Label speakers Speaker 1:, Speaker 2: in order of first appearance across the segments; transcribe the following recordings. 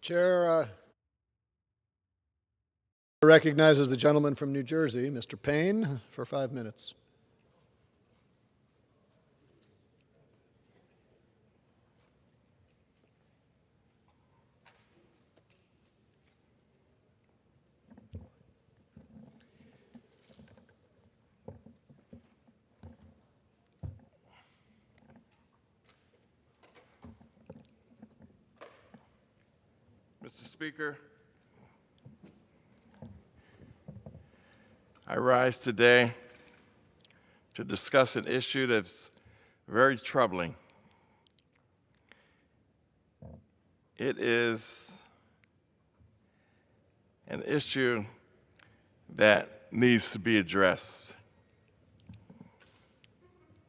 Speaker 1: Chair recognizes the gentleman from New Jersey, Mr. Payne, for 5 minutes.
Speaker 2: Mr. Speaker, I rise today to discuss an issue that's very troubling. It is an issue that needs to be addressed.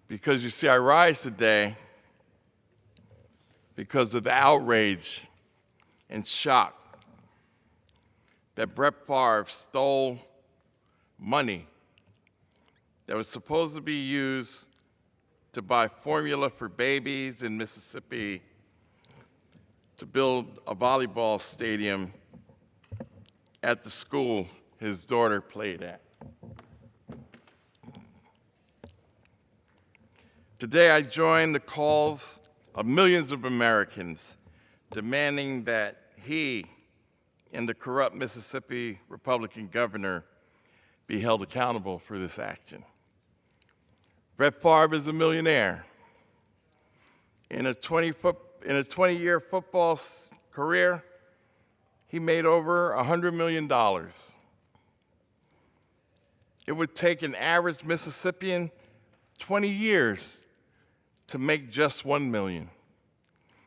Speaker 2: Because you see, I rise today because of the outrage and shock that Brett Favre stole money that was supposed to be used to buy formula for babies in Mississippi to build a volleyball stadium at the school his daughter played at. Today I join the calls of millions of Americans demanding that he and the corrupt Mississippi Republican governor be held accountable for this action. Brett Favre is a millionaire. In a 20-year football career, he made over $100 million. It would take an average Mississippian 20 years to make just $1 million.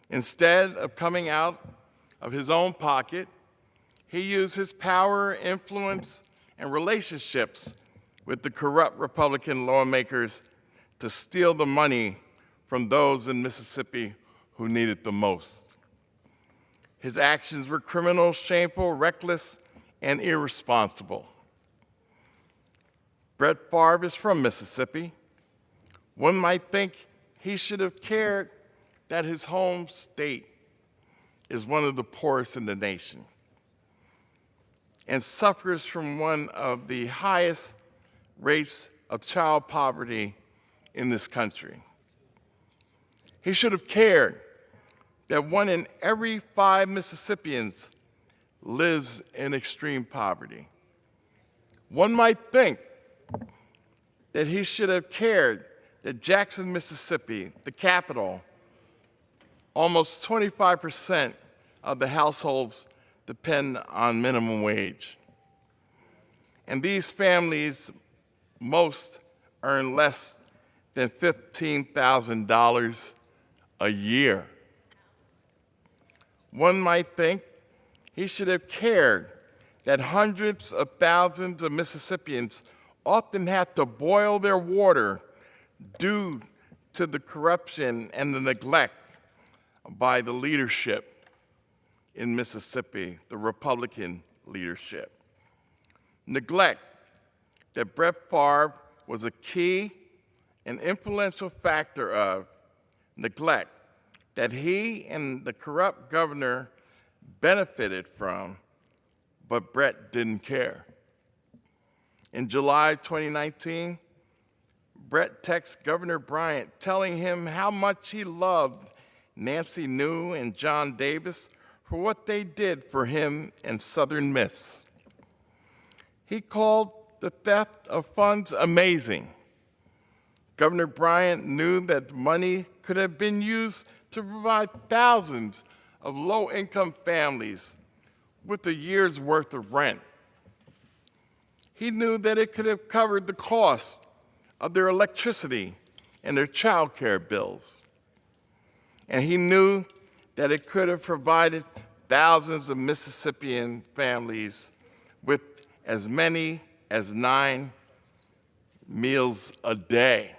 Speaker 2: Instead of coming out of his own pocket, he used his power, influence, and relationships with the corrupt Republican lawmakers to steal the money from those in Mississippi who need it the most. His actions were criminal, shameful, reckless, and irresponsible. Brett Favre is from Mississippi. One might think he should have cared that his home state is one of the poorest in the nation and suffers from one of the highest rates of child poverty in this country. He should have cared that 1 in every 5 Mississippians lives in extreme poverty. One might think that he should have cared that Jackson, Mississippi, the capital, almost 25% of the households depend on minimum wage. And these families, most earn less than $15,000 a year. One might think he should have cared that hundreds of thousands of Mississippians often have to boil their water due to the corruption and the neglect by the leadership in Mississippi, the Republican leadership. Neglect that Brett Favre was a key and influential factor of, neglect that he and the corrupt governor benefited from, but Brett didn't care. In July 2019, Brett texts Governor Bryant telling him how much he loved Nancy New and John Davis for what they did for him and Southern Miss. He called the theft of funds amazing. Governor Bryant knew that the money could have been used to provide thousands of low-income families with a year's worth of rent. He knew that it could have covered the cost of their electricity and their child care bills. And he knew that it could have provided thousands of Mississippian families with as many as 9 meals a day.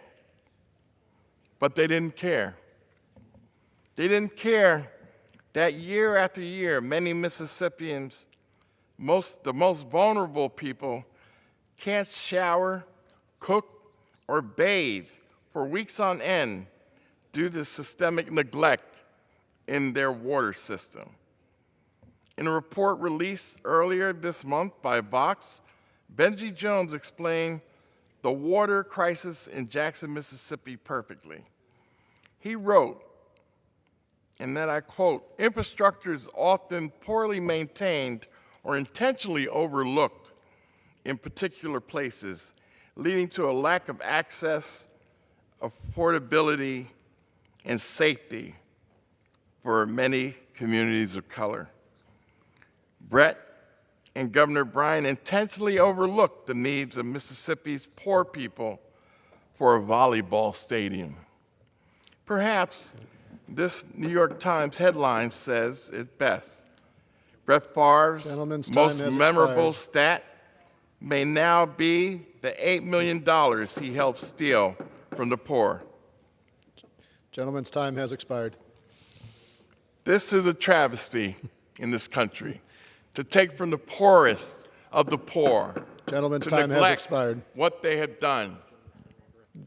Speaker 2: But they didn't care. They didn't care that year after year, many Mississippians, the most vulnerable people, can't shower, cook, or bathe for weeks on end due to systemic neglect in their water system. In a report released earlier this month by Vox, Benji Jones explained the water crisis in Jackson, Mississippi perfectly. He wrote, and then I quote, "Infrastructure is often poorly maintained or intentionally overlooked in particular places, leading to a lack of access, affordability, and safety for many communities of color." Brett and Governor Bryan intentionally overlooked the needs of Mississippi's poor people for a volleyball stadium. Perhaps this New York Times headline says it best. Brett Favre's
Speaker 1: Gentleman's time
Speaker 2: most
Speaker 1: has
Speaker 2: memorable
Speaker 1: expired.
Speaker 2: stat may now be the $8 million he helped steal from the poor.
Speaker 1: Gentleman's time has expired.
Speaker 2: This is a travesty in this country, to take from the poorest of the poor,
Speaker 1: Gentleman's
Speaker 2: to
Speaker 1: time has
Speaker 2: neglect
Speaker 1: expired.
Speaker 2: what they have done.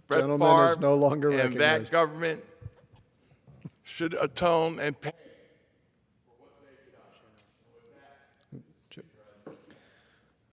Speaker 2: Brett
Speaker 1: Gentleman is
Speaker 2: Favre
Speaker 1: no longer
Speaker 2: and
Speaker 1: recognized.
Speaker 2: that government should atone and pay